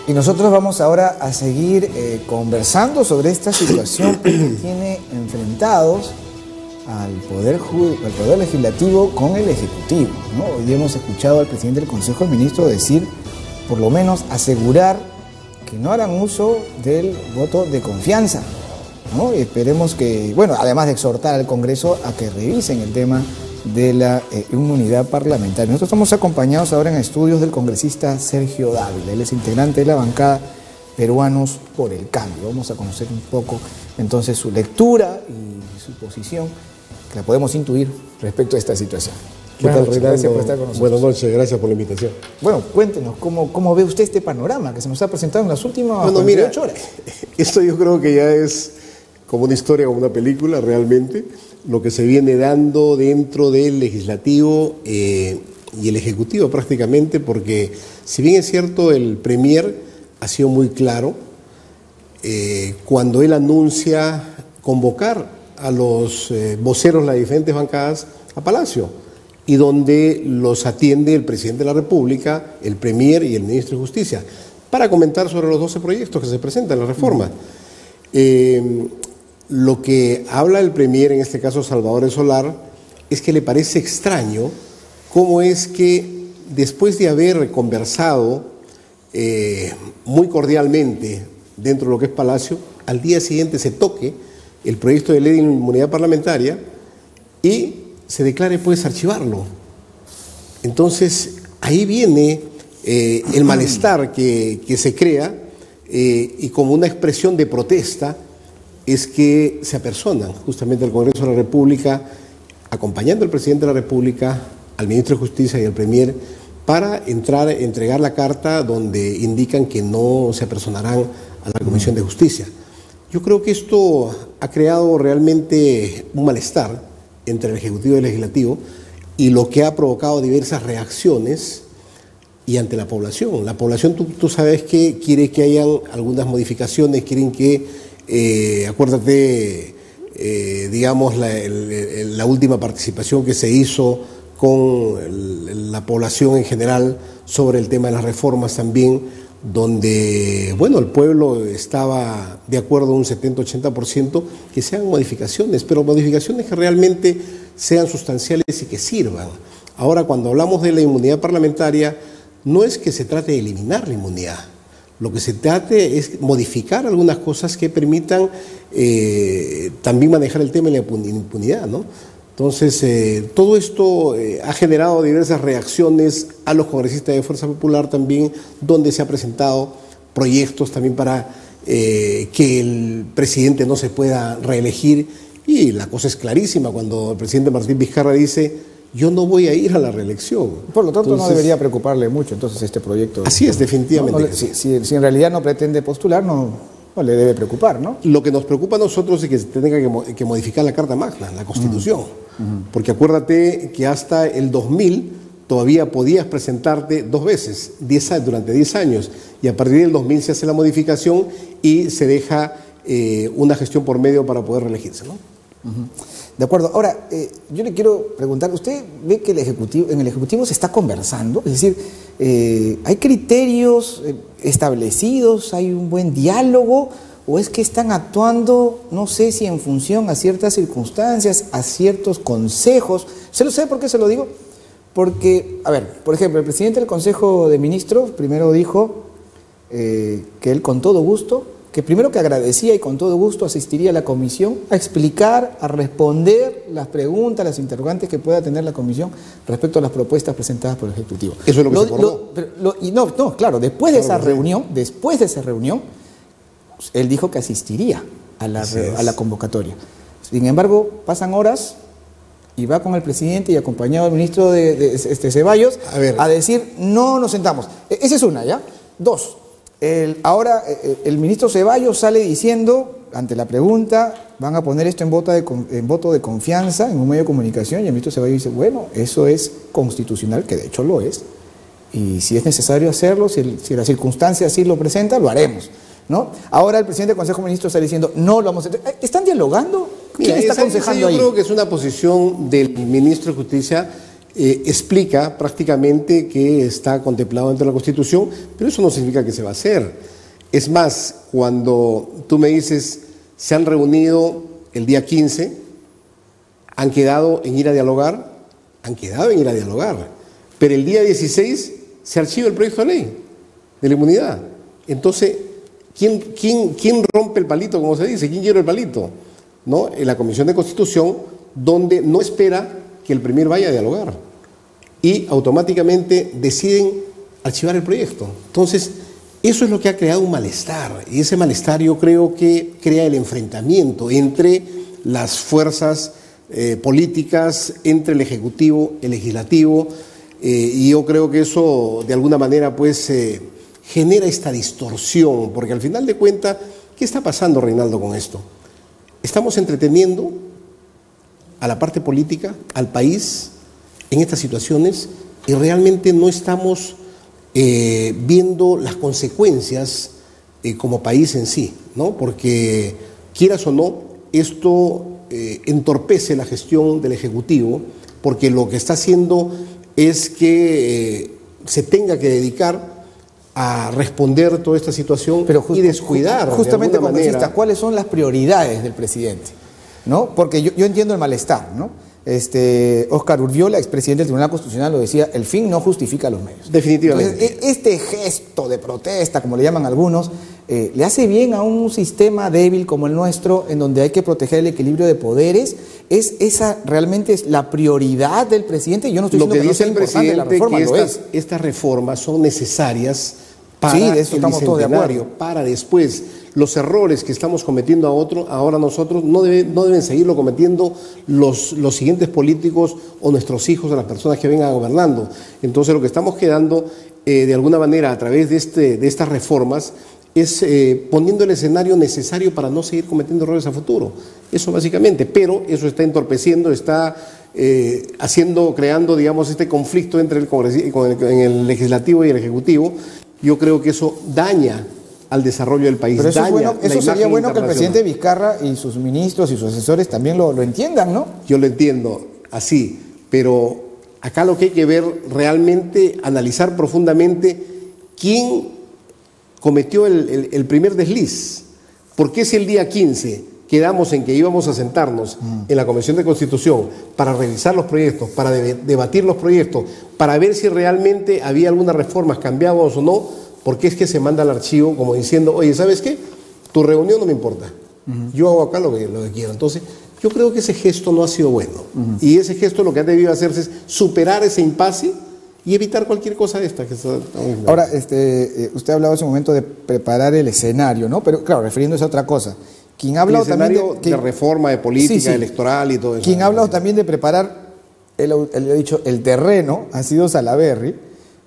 Y nosotros vamos ahora a seguir conversando sobre esta situación que tiene enfrentados al poder legislativo con el Ejecutivo, ¿no? Hoy hemos escuchado al presidente del Consejo de Ministros decir, por lo menos asegurar que no harán uso del voto de confianza, ¿no? Y esperemos que, bueno, además de exhortar al Congreso a que revisen el tema de la inmunidad parlamentaria. Nosotros estamos acompañados ahora en estudios del congresista Sergio Dávila. Él es integrante de la bancada Peruanos por el Cambio. Vamos a conocer un poco entonces su lectura y su posición, que la podemos intuir respecto a esta situación. ¿Qué tal, Reinaldo? Gracias por estar con nosotros. Buenas noches, gracias por la invitación. Bueno, cuéntenos, ¿cómo ve usted este panorama que se nos ha presentado en las últimas 48 horas? Esto yo creo que ya es como una historia, como una película, realmente, lo que se viene dando dentro del Legislativo y el Ejecutivo prácticamente, porque si bien es cierto, el Premier ha sido muy claro cuando él anuncia convocar a los voceros de las diferentes bancadas a Palacio, y donde los atiende el Presidente de la República, el Premier y el Ministro de Justicia, para comentar sobre los 12 proyectos que se presentan en la reforma. Lo que habla el Premier, en este caso Salvador Solar, es que le parece extraño cómo es que después de haber conversado muy cordialmente dentro de lo que es Palacio, al día siguiente se toque el proyecto de ley de inmunidad parlamentaria y se declare pues archivarlo. Entonces ahí viene el malestar que se crea y como una expresión de protesta es que se apersonan justamente al Congreso de la República, acompañando al Presidente de la República, al Ministro de Justicia y al Premier, para entregar la carta donde indican que no se apersonarán a la Comisión de Justicia. Yo creo que esto ha creado realmente un malestar entre el Ejecutivo y el Legislativo, y lo que ha provocado diversas reacciones y ante la población. La población, tú sabes que quiere que hayan algunas modificaciones, quieren que acuérdate, digamos, la última participación que se hizo con la población en general sobre el tema de las reformas también, donde, bueno, el pueblo estaba de acuerdo un 70-80% que sean modificaciones, pero modificaciones que realmente sean sustanciales y que sirvan. Ahora, cuando hablamos de la inmunidad parlamentaria, no es que se trate de eliminar la inmunidad. Lo que se trate es modificar algunas cosas que permitan también manejar el tema de la impunidad, ¿no? Entonces, todo esto ha generado diversas reacciones a los congresistas de Fuerza Popular también, donde se han presentado proyectos también para que el presidente no se pueda reelegir. Y la cosa es clarísima cuando el presidente Martín Vizcarra dice: yo no voy a ir a la reelección. Por lo tanto, no debería preocuparle mucho entonces este proyecto. Así es, definitivamente. Si en realidad no pretende postular, no le debe preocupar, ¿no? Lo que nos preocupa a nosotros es que se tenga que modificar la Carta Magna, la Constitución. Porque acuérdate que hasta el 2000 todavía podías presentarte 2 veces, durante 10 años. Y a partir del 2000 se hace la modificación y se deja una gestión por medio para poder reelegirse, ¿no? De acuerdo. Ahora, yo le quiero preguntar, ¿usted ve que en el Ejecutivo se está conversando? Es decir, ¿hay criterios establecidos? ¿Hay un buen diálogo? ¿O es que están actuando, no sé si en función a ciertas circunstancias, a ciertos consejos? ¿Se lo sé por qué se lo digo? Porque, a ver, por ejemplo, el presidente del Consejo de Ministros primero dijo que él con todo gusto, que primero que agradecía y con todo gusto asistiría a la comisión a explicar, a responder las preguntas, las interrogantes que pueda tener la comisión respecto a las propuestas presentadas por el Ejecutivo. Eso es lo que se acordó. Claro, después de esa reunión, él dijo que asistiría a la convocatoria. Sin embargo, pasan horas y va con el presidente y acompañado del ministro de Ceballos a decir: no nos sentamos. Esa es una, ¿ya? 2. Ahora el ministro Ceballos sale diciendo, ante la pregunta, van a poner esto en voto de confianza en un medio de comunicación, y el ministro Ceballos dice: bueno, eso es constitucional, que de hecho lo es, y si es necesario hacerlo, si la circunstancia así lo presenta, lo haremos, ¿no? Ahora el presidente del Consejo de Ministros está diciendo: no lo vamos a hacer. ¿Están dialogando? ¿Quién está aconsejando ahí? Yo creo que es una posición del ministro de Justicia explica prácticamente que está contemplado dentro de la Constitución, pero eso no significa que se va a hacer. Es más, cuando tú me dices, se han reunido el día 15, han quedado en ir a dialogar, pero el día 16 se archiva el proyecto de ley de la inmunidad. Entonces, ¿quién rompe el palito, como se dice? ¿Quién quiere el palito? ¿No? En la Comisión de Constitución, donde no espera que el Premier vaya a dialogar y automáticamente deciden archivar el proyecto. Entonces, eso es lo que ha creado un malestar, y ese malestar yo creo que crea el enfrentamiento entre las fuerzas políticas, entre el Ejecutivo, el Legislativo, y yo creo que eso de alguna manera pues genera esta distorsión, porque al final de cuentas, ¿qué está pasando, Reinaldo, con esto? Estamos entreteniendo a la parte política, al país, en estas situaciones, y realmente no estamos viendo las consecuencias como país en sí, ¿no? Porque, quieras o no, esto entorpece la gestión del Ejecutivo, porque lo que está haciendo es que se tenga que dedicar a responder toda esta situación y descuidar justamente de alguna manera, ¿cuáles son las prioridades del presidente? ¿No? Porque yo entiendo el malestar, ¿no? Óscar Urviola, expresidente del Tribunal Constitucional, lo decía, el fin no justifica los medios. Definitivamente. Entonces, este gesto de protesta, como le llaman algunos, le hace bien a un sistema débil como el nuestro, en donde hay que proteger el equilibrio de poderes. ¿Esa realmente es la prioridad del presidente? Yo no estoy diciendo que no sea importante la reforma, lo es. Estas reformas son necesarias para de eso estamos todos de acuerdo. Para después. Los errores que estamos cometiendo ahora nosotros no deben seguirlo cometiendo los siguientes políticos o nuestros hijos o las personas que vengan gobernando. Entonces lo que estamos quedando de alguna manera a través de estas reformas es poniendo el escenario necesario para no seguir cometiendo errores a futuro. Eso básicamente, pero eso está entorpeciendo, está creando, digamos, este conflicto entre en el legislativo y el ejecutivo. Yo creo que eso daña al desarrollo del país. Pero eso sería bueno que el presidente Vizcarra y sus ministros y sus asesores también lo entiendan, ¿no? Yo lo entiendo así, pero acá lo que hay que ver realmente, analizar profundamente quién cometió el primer desliz. Porque si el día 15 quedamos en que íbamos a sentarnos en la Comisión de Constitución para revisar los proyectos, para debatir los proyectos, para ver si realmente había algunas reformas cambiadas o no, porque es que se manda al archivo como diciendo, oye, ¿sabes qué? Tu reunión no me importa. Yo hago acá lo que quiero. Entonces, yo creo que ese gesto no ha sido bueno. Y ese gesto lo que ha debido hacerse es superar ese impasse y evitar cualquier cosa de esta. Ahora, usted ha hablado hace un momento de preparar el escenario, ¿no? Pero claro, refiriéndose a otra cosa. Quien ha hablado también de reforma, de política electoral y todo eso. Quien ha hablado también de preparar, él ha dicho, el terreno, ha sido Salaverry,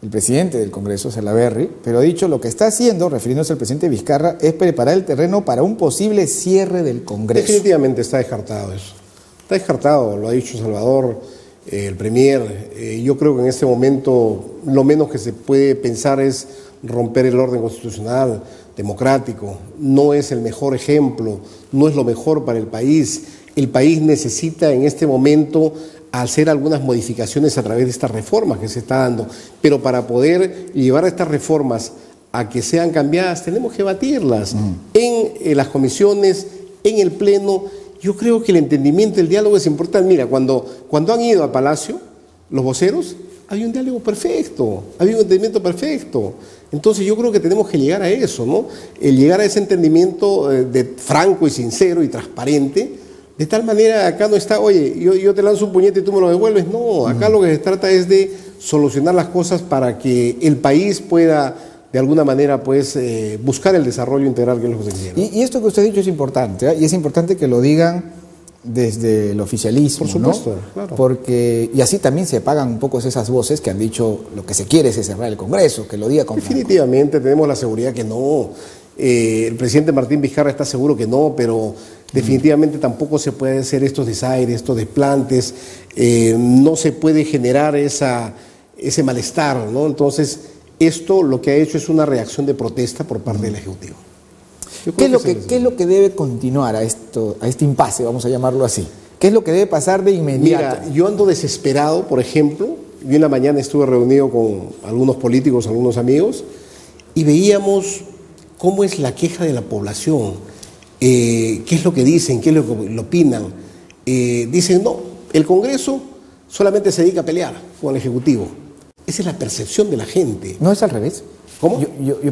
el presidente del Congreso, Salaverry, pero ha dicho lo que está haciendo, refiriéndose al presidente Vizcarra, es preparar el terreno para un posible cierre del Congreso. Definitivamente está descartado eso. Está descartado, lo ha dicho Salvador, el Premier. Yo creo que en este momento lo menos que se puede pensar es romper el orden constitucional, democrático. No es el mejor ejemplo, no es lo mejor para el país. El país necesita en este momento hacer algunas modificaciones a través de estas reformas que se está dando, pero para poder llevar a estas reformas a que sean cambiadas tenemos que batirlas en las comisiones, en el pleno. Yo creo que el entendimiento, el diálogo es importante. Mira, cuando han ido a Palacio los voceros, había un diálogo perfecto, había un entendimiento perfecto. Entonces yo creo que tenemos que llegar a eso, ¿no? El llegar a ese entendimiento franco y sincero y transparente. De tal manera, acá no está, oye, yo te lanzo un puñete y tú me lo devuelves. No, acá lo que se trata es de solucionar las cosas para que el país pueda, de alguna manera, pues, buscar el desarrollo integral que es lo que se quiere. Y esto que usted ha dicho es importante, ¿eh? Y es importante que lo digan desde el oficialismo, por supuesto, ¿no? Claro. Porque, y así también se apagan un poco esas voces que han dicho lo que se quiere es cerrar el Congreso, que lo diga con Definitivamente tenemos la seguridad que no. El presidente Martín Vizcarra está seguro que no, pero definitivamente tampoco se puede hacer estos desaires, estos desplantes, no se puede generar ese malestar, ¿no? Entonces, esto lo que ha hecho es una reacción de protesta por parte del Ejecutivo. ¿Qué es lo que debe continuar a este impasse, vamos a llamarlo así? ¿Qué es lo que debe pasar de inmediato? Mira, yo ando desesperado, por ejemplo. Yo en la mañana estuve reunido con algunos políticos, algunos amigos, y veíamos cómo es la queja de la población, qué es lo que dicen, qué es lo que opinan. Dicen, no, el Congreso solamente se dedica a pelear con el Ejecutivo. Esa es la percepción de la gente. ¿No es al revés? ¿Cómo?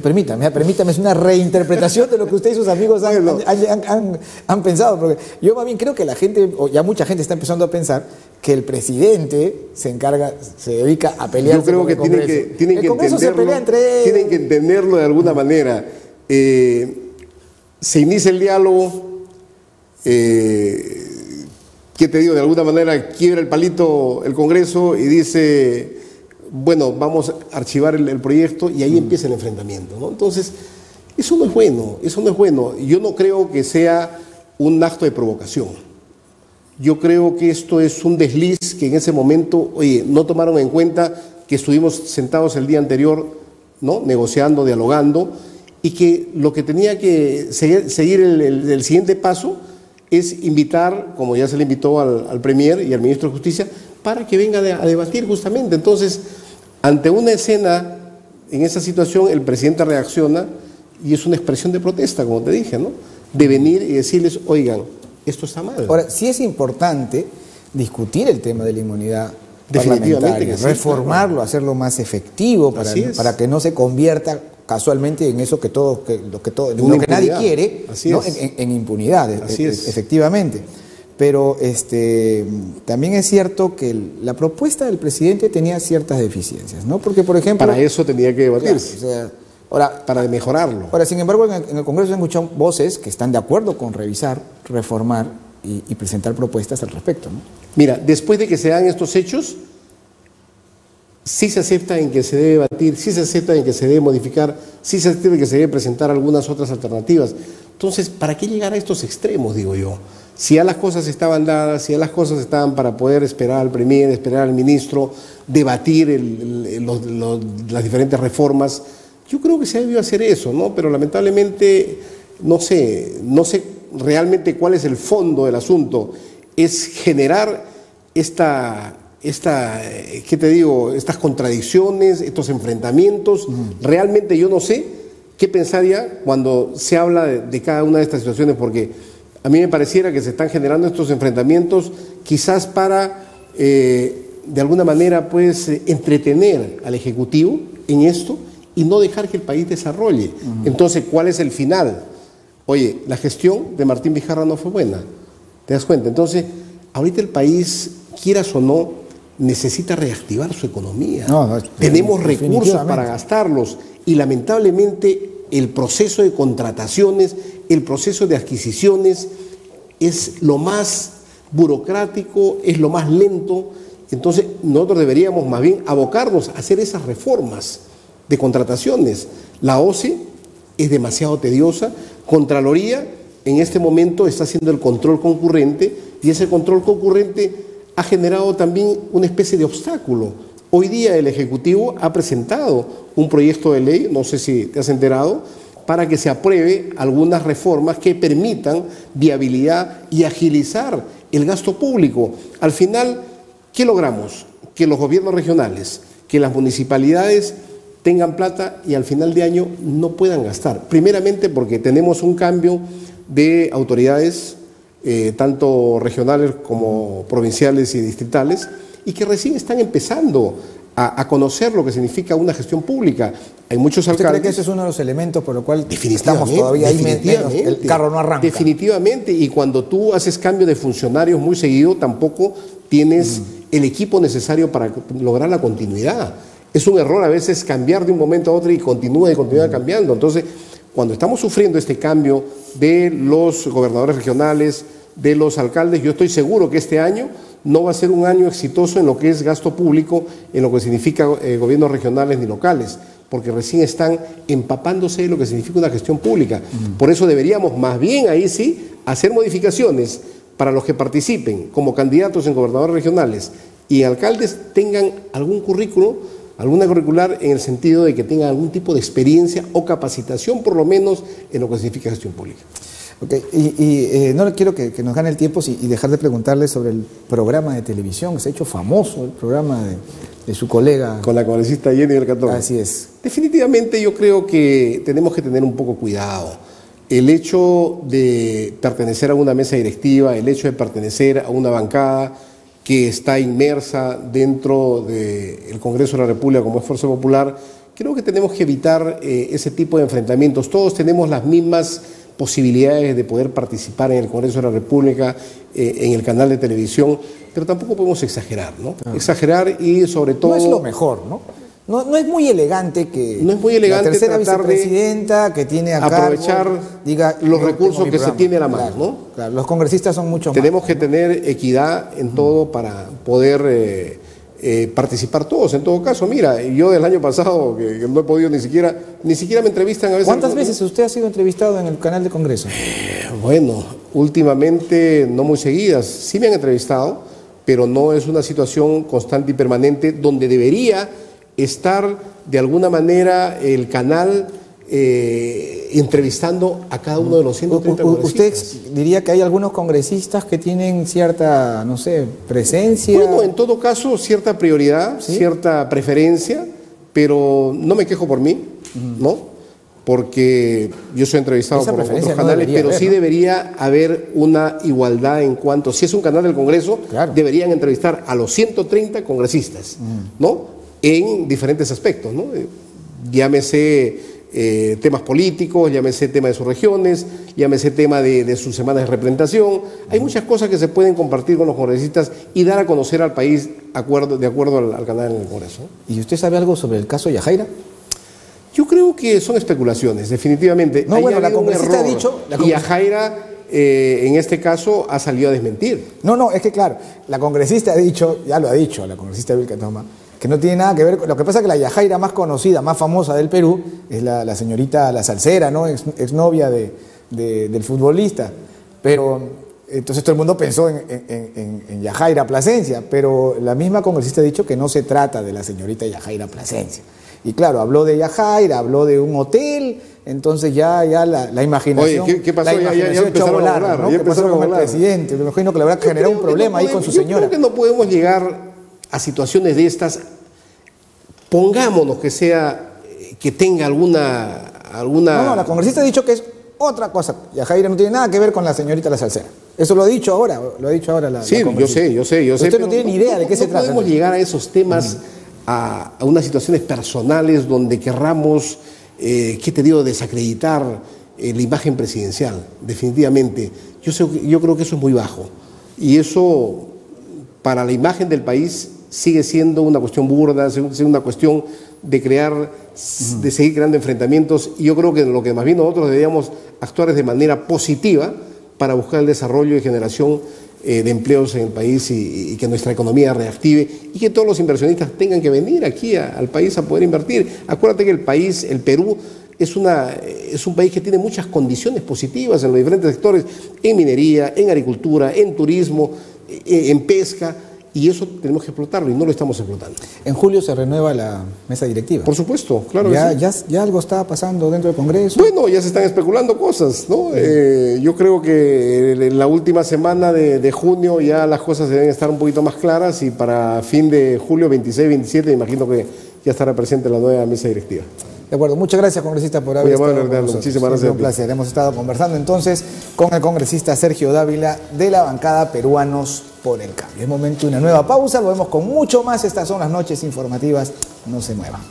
Permítame, es una reinterpretación de lo que usted y sus amigos han pensado, porque yo más bien creo que la gente, o ya mucha gente está empezando a pensar que el presidente se dedica a pelear. Yo creo que tienen que entenderlo de alguna manera. Se inicia el diálogo, ¿qué te digo? De alguna manera quiebra el palito el Congreso y dice, bueno, vamos a archivar el proyecto, y ahí empieza el enfrentamiento, ¿no? Entonces, eso no es bueno, eso no es bueno. Yo no creo que sea un acto de provocación. Yo creo que esto es un desliz que en ese momento, oye, no tomaron en cuenta que estuvimos sentados el día anterior, ¿no?, negociando, dialogando, y que lo que tenía que seguir el siguiente paso es invitar, como ya se le invitó al Premier y al Ministro de Justicia, para que venga a debatir justamente. Entonces, ante una escena, en esa situación, el presidente reacciona y es una expresión de protesta, como te dije, ¿no?, de venir y decirles, oigan, esto está mal. Ahora, sí es importante discutir el tema de la inmunidad parlamentaria, reformarlo, claro, hacerlo más efectivo para que no se convierta casualmente en eso lo que nadie quiere, ¿no?, en impunidad, efectivamente. Pero también es cierto que la propuesta del presidente tenía ciertas deficiencias, ¿no? Porque, por ejemplo... Para eso tenía que debatirse. Claro, ahora, para mejorarlo. Ahora, sin embargo, en el Congreso se han escuchado voces que están de acuerdo con revisar, reformar y presentar propuestas al respecto, ¿no? Mira, después de que se dan estos hechos, sí se acepta en que se debe debatir, sí se acepta en que se debe modificar, sí se acepta en que se debe presentar algunas otras alternativas. Entonces, ¿para qué llegar a estos extremos, digo yo? Si ya las cosas estaban dadas, si ya las cosas estaban para poder esperar al Premier, esperar al Ministro, debatir las diferentes reformas, yo creo que se debió hacer eso, ¿no? Pero lamentablemente no sé realmente cuál es el fondo del asunto. Es generar ¿qué te digo?, estas contradicciones, estos enfrentamientos. Realmente yo no sé qué pensaría cuando se habla de cada una de estas situaciones, porque a mí me pareciera que se están generando estos enfrentamientos quizás para, de alguna manera, pues, entretener al Ejecutivo en esto y no dejar que el país desarrolle. Entonces, ¿cuál es el final? Oye, la gestión de Martín Vizcarra no fue buena, ¿te das cuenta? Entonces, ahorita el país, quieras o no, necesita reactivar su economía. Tenemos recursos para gastarlos y lamentablemente el proceso de contrataciones, el proceso de adquisiciones es lo más burocrático, es lo más lento. Entonces nosotros deberíamos más bien abocarnos a hacer esas reformas de contrataciones. La OCE es demasiado tediosa. Contraloría en este momento está haciendo el control concurrente y ese control concurrente ha generado también una especie de obstáculo. Hoy día el Ejecutivo ha presentado un proyecto de ley, no sé si te has enterado, para que se apruebe algunas reformas que permitan viabilidad y agilizar el gasto público. Al final, ¿qué logramos? Que los gobiernos regionales, que las municipalidades tengan plata y al final de año no puedan gastar. Primeramente porque tenemos un cambio de autoridades, tanto regionales como provinciales y distritales, y que recién están empezando a conocer lo que significa una gestión pública. Hay muchos alcaldes... ¿Usted cree que ese es uno de los elementos por lo cual estamos todavía ahí menos, el carro no arranca? Definitivamente, y cuando tú haces cambio de funcionarios muy seguido, tampoco tienes el equipo necesario para lograr la continuidad. Es un error a veces cambiar de un momento a otro y continúa cambiando. Entonces, cuando estamos sufriendo este cambio de los gobernadores regionales, de los alcaldes, yo estoy seguro que este año no va a ser un año exitoso en lo que es gasto público, en lo que significa gobiernos regionales ni locales, porque recién están empapándose de lo que significa una gestión pública. Por eso deberíamos más bien ahí sí hacer modificaciones para los que participen como candidatos en gobernadores regionales y alcaldes tengan algún currículo, alguna curricular en el sentido de que tengan algún tipo de experiencia o capacitación por lo menos en lo que significa gestión pública. Okay. Y no quiero que nos gane el tiempo y dejar de preguntarle sobre el programa de televisión, que se ha hecho famoso, el programa de su colega. Con la congresista Jenny del Cantón. Así es. Definitivamente yo creo que tenemos que tener un poco cuidado. El hecho de pertenecer a una mesa directiva, el hecho de pertenecer a una bancada que está inmersa dentro del Congreso de la República como es Fuerza Popular, creo que tenemos que evitar ese tipo de enfrentamientos. Todos tenemos las mismas posibilidades de poder participar en el Congreso de la República, en el canal de televisión, pero tampoco podemos exagerar, ¿no? Exagerar y sobre todo... No es lo mejor, ¿no? No es muy elegante que no es muy elegante la tercera tratar vicepresidenta que tiene a aprovechar cargo, diga, los recursos que se tiene a la mano, claro, ¿no? Claro, los congresistas son mucho más. Tenemos que tener equidad en todo para poder participar todos. En todo caso, mira, yo del año pasado, que no he podido ni siquiera me entrevistan a veces. ¿Cuántas veces usted ha sido entrevistado en el canal de Congreso? Bueno, últimamente no muy seguidas. Sí me han entrevistado, pero no es una situación constante y permanente donde debería estar de alguna manera el canal entrevistando a cada uno de los 130 congresistas. ¿Usted diría que hay algunos congresistas que tienen cierta, no sé, presencia? Bueno, en todo caso, cierta prioridad, ¿sí? Cierta preferencia, pero no me quejo por mí, ¿no? Porque yo soy entrevistado por otros canales, pero sí debería haber una igualdad en cuanto, si es un canal del Congreso, claro, deberían entrevistar a los 130 congresistas, ¿no? En diferentes aspectos, ¿no? Llámese temas políticos, llámese tema de sus regiones, llámese tema de sus semanas de representación. Hay muchas cosas que se pueden compartir con los congresistas y dar a conocer al país de acuerdo al canal en el Congreso. ¿Y usted sabe algo sobre el caso Yajaira? Yo creo que son especulaciones, definitivamente. No, bueno, la congresista ha dicho... Y Yajaira, en este caso, ha salido a desmentir. No, es que claro, la congresista ha dicho, ya lo ha dicho, la congresista Vilca Toma, que no tiene nada que ver con... Lo que pasa es que la Yajaira más conocida, más famosa del Perú, es la señorita La Salsera, ¿no? Exnovia del futbolista. Pero entonces todo el mundo pensó en Yajaira Plasencia, pero la misma congresista ha dicho que no se trata de la señorita Yajaira Plasencia. Y claro, habló de Yajaira, habló de un hotel, entonces ya la imaginación... Oye, ¿qué pasó? Ya empezaron a volar, ¿no? ¿Qué pasó con el presidente? Me imagino que le habrá generado un problema ahí con su señora. Yo creo que no podemos llegar a situaciones de estas. Pongámonos que tenga alguna... No, la congresista ha dicho que es otra cosa. Yajaira no tiene nada que ver con la señorita La Salsera. Eso lo ha dicho ahora la Sí, la yo sé. Usted no tiene ni idea de qué se trata. No podemos llegar a esos temas, a unas situaciones personales donde querramos, ¿qué te digo?, desacreditar la imagen presidencial. Definitivamente. Yo creo que eso es muy bajo. Y eso, para la imagen del país, sigue siendo una cuestión burda, sigue siendo una cuestión de de seguir creando enfrentamientos, y yo creo que lo que más bien nosotros deberíamos actuar es de manera positiva para buscar el desarrollo y generación de empleos en el país y que nuestra economía reactive y que todos los inversionistas tengan que venir aquí al país a poder invertir. Acuérdate que el Perú, es un país que tiene muchas condiciones positivas en los diferentes sectores, en minería, en agricultura, en turismo, en pesca. Y eso tenemos que explotarlo y no lo estamos explotando. En julio se renueva la mesa directiva. Por supuesto, claro. Ya algo está pasando dentro del Congreso. Bueno, ya se están especulando cosas, ¿no? Yo creo que en la última semana de junio ya las cosas deben estar un poquito más claras, y para fin de julio, 26, 27, imagino que ya estará presente la nueva mesa directiva. De acuerdo, muchas gracias, congresista, por haber estado con nosotros. Muchísimas gracias. Un placer. Hemos estado conversando entonces con el congresista Sergio Dávila de la bancada Peruanos por el Cambio. Es momento de una nueva pausa, volvemos con mucho más. Estas son las noches informativas. No se muevan.